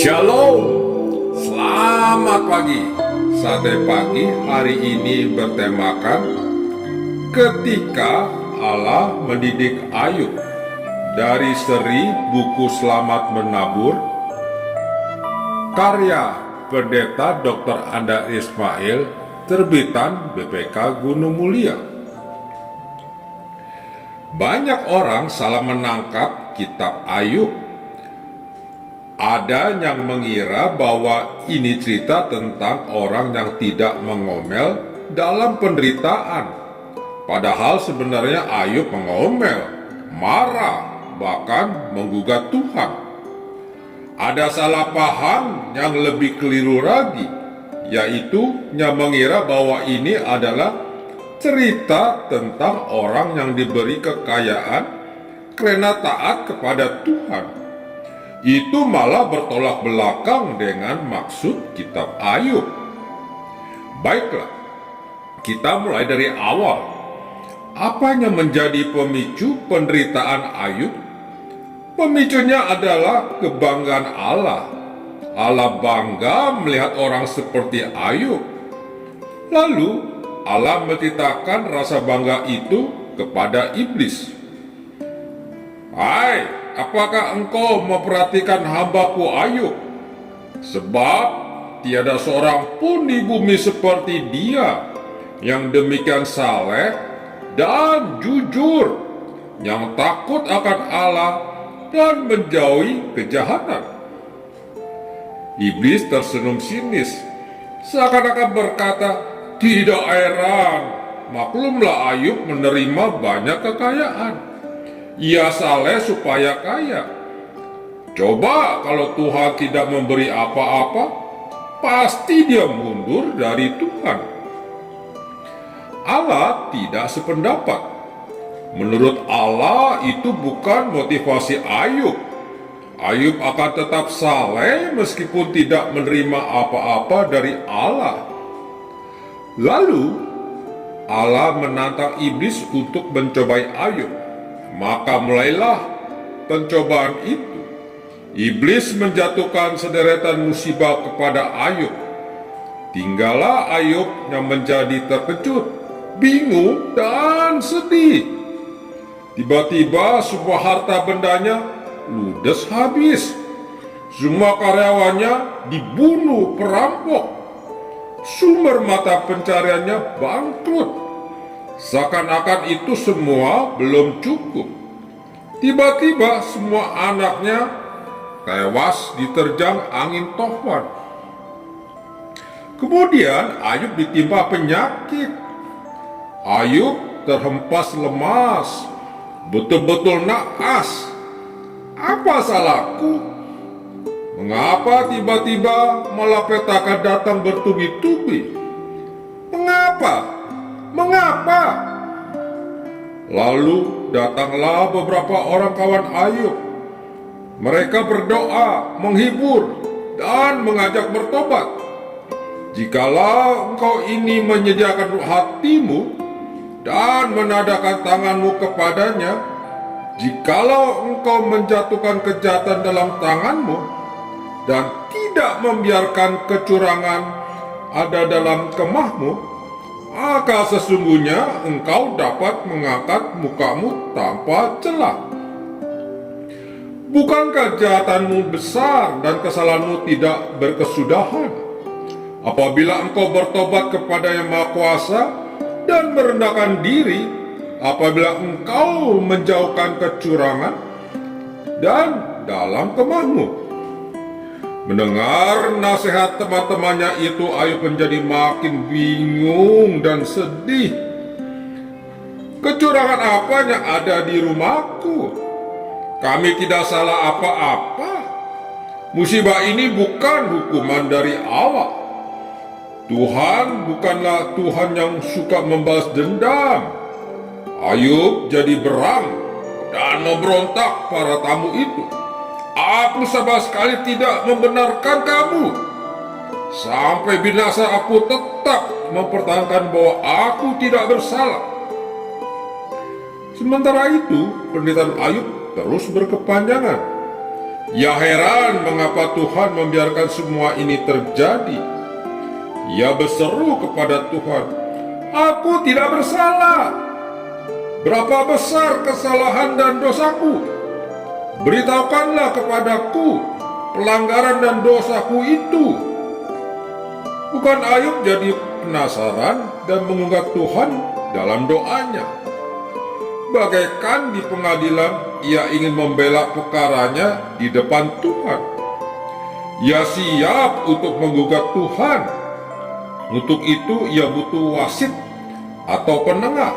Shalom, selamat pagi. Sate pagi hari ini bertemakan ketika Allah mendidik Ayub, dari seri buku Selamat Menabur, karya Pendeta Dr. Anda Ismail, terbitan BPK Gunung Mulia. Banyak orang salah menangkap kitab Ayub. Ada yang mengira bahwa ini cerita tentang orang yang tidak mengomel dalam penderitaan. Padahal sebenarnya Ayub mengomel, marah, bahkan menggugat Tuhan. Ada salah paham yang lebih keliru lagi, yaitu yang mengira bahwa ini adalah cerita tentang orang yang diberi kekayaan karena taat kepada Tuhan. Itu malah bertolak belakang dengan maksud kitab Ayub. Baiklah, kita mulai dari awal. Apa yang menjadi pemicu penderitaan Ayub? Pemicunya adalah kebanggaan Allah. Allah bangga melihat orang seperti Ayub. Lalu Allah menceritakan rasa bangga itu kepada iblis. Hai, apakah engkau memperhatikan hambaku Ayub? Sebab tiada seorang pun di bumi seperti dia, yang demikian saleh dan jujur, yang takut akan Allah dan menjauhi kejahatan. Iblis tersenyum sinis, seakan-akan berkata, tidak heran, maklumlah Ayub menerima banyak kekayaan. Ia saleh supaya kaya. Coba kalau Tuhan tidak memberi apa-apa, pasti dia mundur dari Tuhan. Allah tidak sependapat. Menurut Allah itu bukan motivasi Ayub. Ayub akan tetap saleh meskipun tidak menerima apa-apa dari Allah. Lalu Allah menantang iblis untuk mencobai Ayub. Maka mulailah pencobaan itu. Iblis menjatuhkan sederetan musibah kepada Ayub. Tinggallah Ayub yang menjadi terkejut, bingung, dan sedih. Tiba-tiba semua harta bendanya ludes habis. Semua karyawannya dibunuh perampok. Sumber mata pencariannya bangkrut. Seakan-akan itu semua belum cukup. Tiba-tiba semua anaknya tewas diterjang angin topan. Kemudian Ayub ditimpa penyakit. Ayub terhempas lemas, betul-betul naas. Apa salahku? Mengapa tiba-tiba malapetaka datang bertubi-tubi? Mengapa? Lalu datanglah beberapa orang kawan Ayub. Mereka berdoa, menghibur, dan mengajak bertobat. Jikalau engkau ini menyediakan hatimu dan menadahkan tanganmu kepadanya, jikalau engkau menjatuhkan kejahatan dalam tanganmu dan tidak membiarkan kecurangan ada dalam kemahmu, maka sesungguhnya engkau dapat mengangkat mukamu tanpa celah. Bukankah kejahatanmu besar dan kesalahanmu tidak berkesudahan? Apabila engkau bertobat kepada Yang Maha Kuasa dan merendahkan diri, apabila engkau menjauhkan kecurangan dan dalam kemahmu. Mendengar nasihat teman-temannya itu, Ayub menjadi makin bingung dan sedih. Kecurangan apa yang ada di rumahku? Kami tidak salah apa-apa. Musibah ini bukan hukuman dari Allah. Tuhan bukanlah Tuhan yang suka membalas dendam. Ayub jadi berang dan memberontak para tamu itu. Aku sama sekali tidak membenarkan kamu. Sampai binasa aku tetap mempertahankan bahwa aku tidak bersalah. Sementara itu, penderitaan Ayub terus berkepanjangan. Ia heran mengapa Tuhan membiarkan semua ini terjadi. Ia berseru kepada Tuhan, "Aku tidak bersalah. Berapa besar kesalahan dan dosaku? Beritahukanlah kepadaku pelanggaran dan dosaku itu." Bukan Ayub jadi penasaran dan mengungkap Tuhan dalam doanya. Bagaikan di pengadilan, ia ingin membela perkaranya di depan Tuhan. Ia siap untuk menggugat Tuhan. Untuk itu ia butuh wasit atau penengah.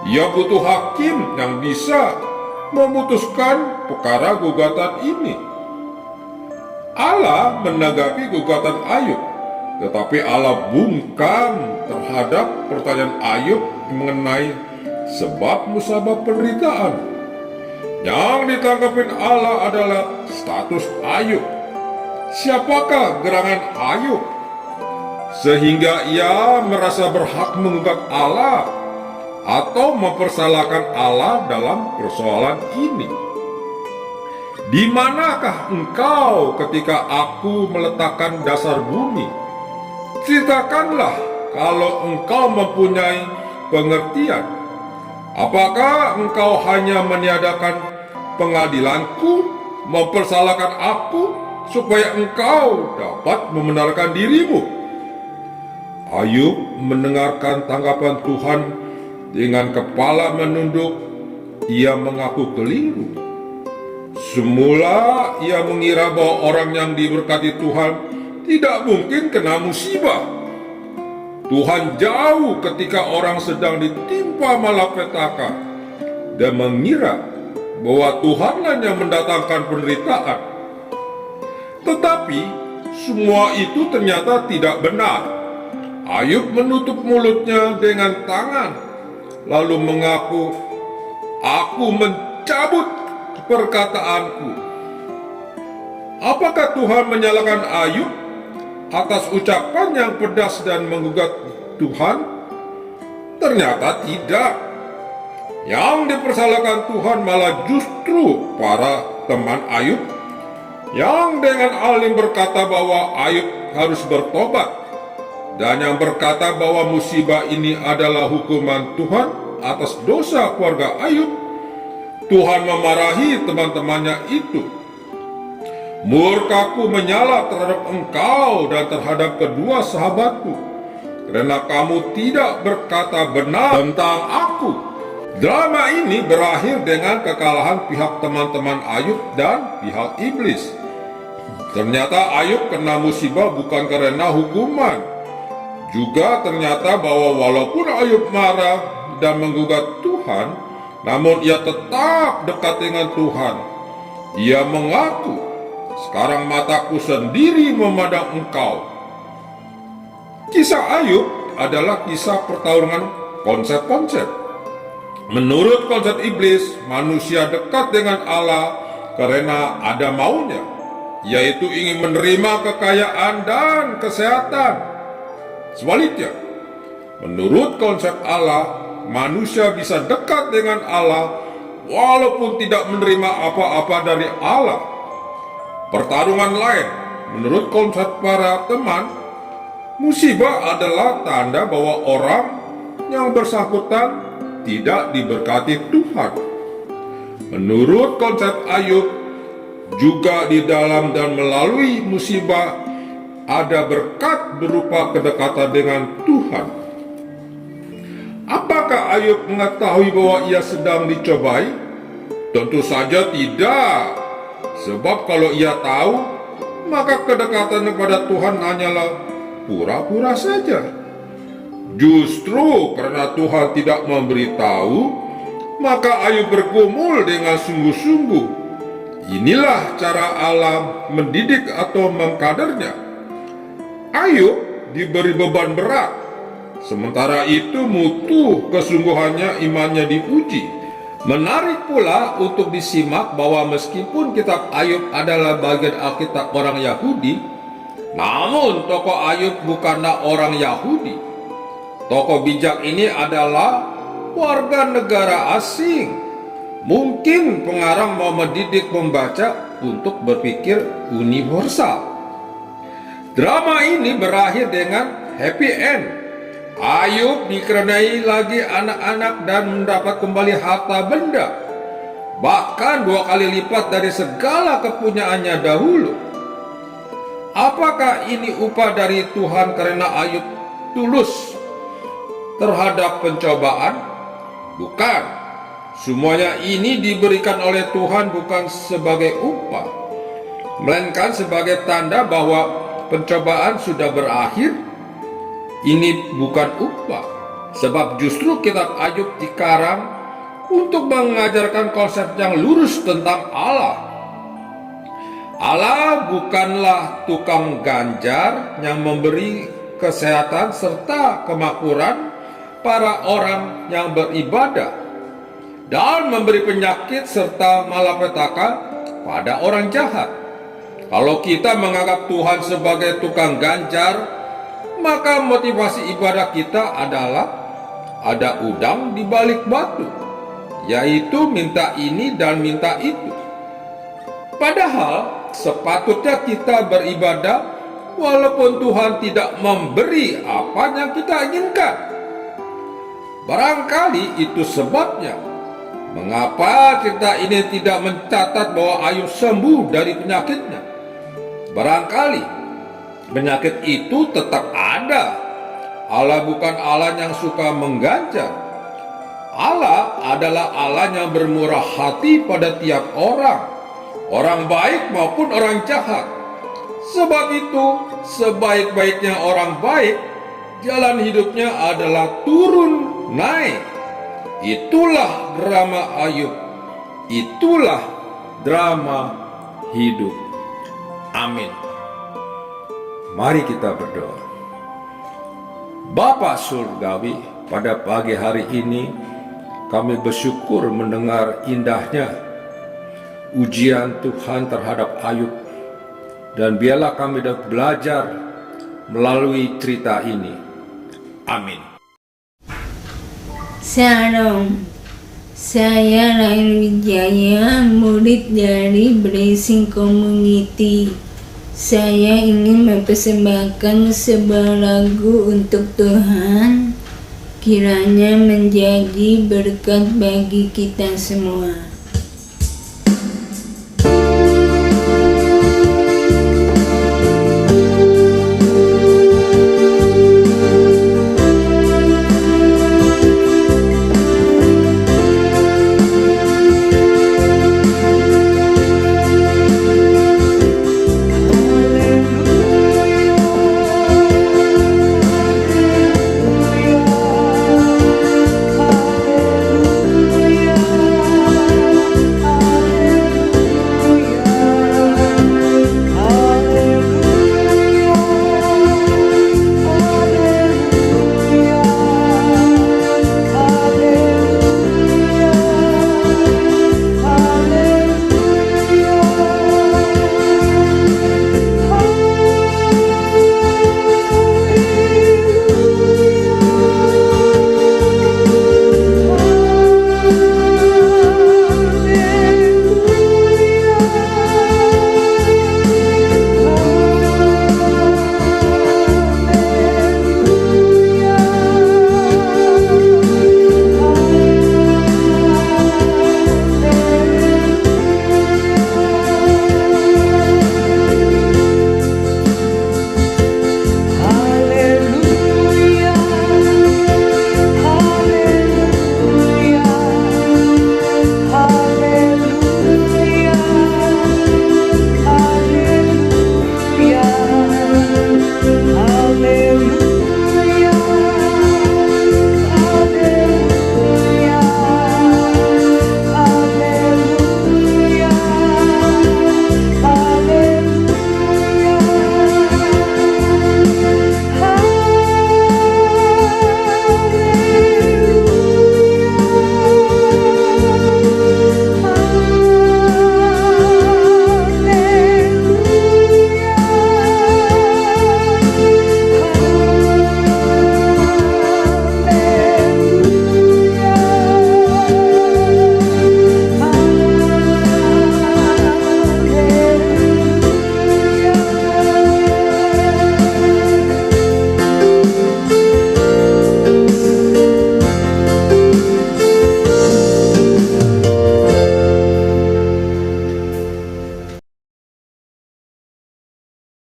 Ia butuh hakim yang bisa memutuskan perkara gugatan ini. Allah menanggapi gugatan Ayub, tetapi Allah bungkam terhadap pertanyaan Ayub mengenai sebab musabab penderitaan. Yang ditangkapin Allah adalah status Ayub. Siapakah gerangan Ayub sehingga ia merasa berhak menggugat Allah atau mempersalahkan Allah dalam persoalan ini? Di manakah engkau ketika aku meletakkan dasar bumi? Ceritakanlah kalau engkau mempunyai pengertian. Apakah engkau hanya meniadakan pengadilanku, mempersalahkan aku, supaya engkau dapat membenarkan dirimu? Ayub mendengarkan tanggapan Tuhan dengan kepala menunduk. Ia mengaku keliru. Semula ia mengira bahwa orang yang diberkati Tuhan tidak mungkin kena musibah. Tuhan jauh ketika orang sedang ditimpa malapetaka dan mengira bahwa Tuhanlah yang mendatangkan penderitaan. Tetapi semua itu ternyata tidak benar. Ayub menutup mulutnya dengan tangan, lalu mengaku, "Aku mencabut perkataanku." Apakah Tuhan menyalahkan Ayub atas ucapan yang pedas dan menggugat Tuhan? Ternyata tidak. Yang dipersalahkan Tuhan malah justru para teman Ayub, yang dengan alim berkata bahwa Ayub harus bertobat, dan yang berkata bahwa musibah ini adalah hukuman Tuhan atas dosa keluarga Ayub. Tuhan memarahi teman-temannya itu. "Murkaku menyala terhadap engkau dan terhadap kedua sahabatku, karena kamu tidak berkata benar tentang aku." Drama ini berakhir dengan kekalahan pihak teman-teman Ayub dan pihak iblis. Ternyata Ayub kena musibah bukan karena hukuman. Juga ternyata bahwa walaupun Ayub marah dan menggugat Tuhan, namun ia tetap dekat dengan Tuhan. Ia mengaku, "Sekarang mataku sendiri memandang engkau." Kisah Ayub adalah kisah pertarungan konsep-konsep. Menurut konsep iblis, manusia dekat dengan Allah karena ada maunya, yaitu ingin menerima kekayaan dan kesehatan. Sebaliknya, menurut konsep Allah, manusia bisa dekat dengan Allah walaupun tidak menerima apa-apa dari Allah. Pertarungan lain, menurut konsep para teman, musibah adalah tanda bahwa orang yang bersangkutan tidak diberkati Tuhan. Menurut konsep Ayub, juga di dalam dan melalui musibah ada berkat berupa kedekatan dengan Tuhan. Apakah Ayub mengetahui bahwa ia sedang dicobai? Tentu saja tidak. Sebab kalau ia tahu, maka kedekatan kepada Tuhan hanyalah pura-pura saja. Justru karena Tuhan tidak memberitahu, maka Ayub bergumul dengan sungguh-sungguh. Inilah cara Allah mendidik atau mengkadernya. Ayub diberi beban berat, sementara itu mutu kesungguhannya imannya diuji. Menarik pula untuk disimak bahwa meskipun kitab Ayub adalah bagian Alkitab orang Yahudi, namun tokoh Ayub bukanlah orang Yahudi. Tokoh bijak ini adalah warga negara asing. Mungkin pengarang mau mendidik pembaca untuk berpikir universal. Drama ini berakhir dengan happy end. Ayub dikaruniai lagi anak-anak dan mendapat kembali harta benda, bahkan 2 kali lipat dari segala kepunyaannya dahulu. Apakah ini upah dari Tuhan karena Ayub tulus terhadap pencobaan? Bukan. Semuanya ini diberikan oleh Tuhan bukan sebagai upah, melainkan sebagai tanda bahwa pencobaan sudah berakhir. Ini bukan upah, sebab justru kitab Ayub dikarang untuk mengajarkan konsep yang lurus tentang Allah. Allah bukanlah tukang ganjar yang memberi kesehatan serta kemakmuran para orang yang beribadah, dan memberi penyakit serta malapetaka pada orang jahat. Kalau kita menganggap Tuhan sebagai tukang ganjar, maka motivasi ibadah kita adalah ada udang di balik batu, yaitu minta ini dan minta itu. Padahal sepatutnya kita beribadah walaupun Tuhan tidak memberi apa yang kita inginkan. Barangkali itu sebabnya mengapa cerita ini tidak mencatat bahwa Ayub sembuh dari penyakitnya. Barangkali penyakit itu tetap ada. Allah bukan Allah yang suka mengganjar. Allah adalah Allah yang bermurah hati pada tiap orang, orang baik maupun orang jahat. Sebab itu, sebaik-baiknya orang baik, jalan hidupnya adalah turun naik. Itulah drama Ayub. Itulah drama hidup. Amin. Mari kita berdoa. Bapa Surgawi, pada pagi hari ini kami bersyukur mendengar indahnya ujian Tuhan terhadap Ayub, dan biarlah kami dapat belajar melalui cerita ini. Amin. Shalom, saya Lail Wijaya, murid dari Blessing Community. Saya ingin mempersembahkan sebuah lagu untuk Tuhan, kiranya menjadi berkat bagi kita semua.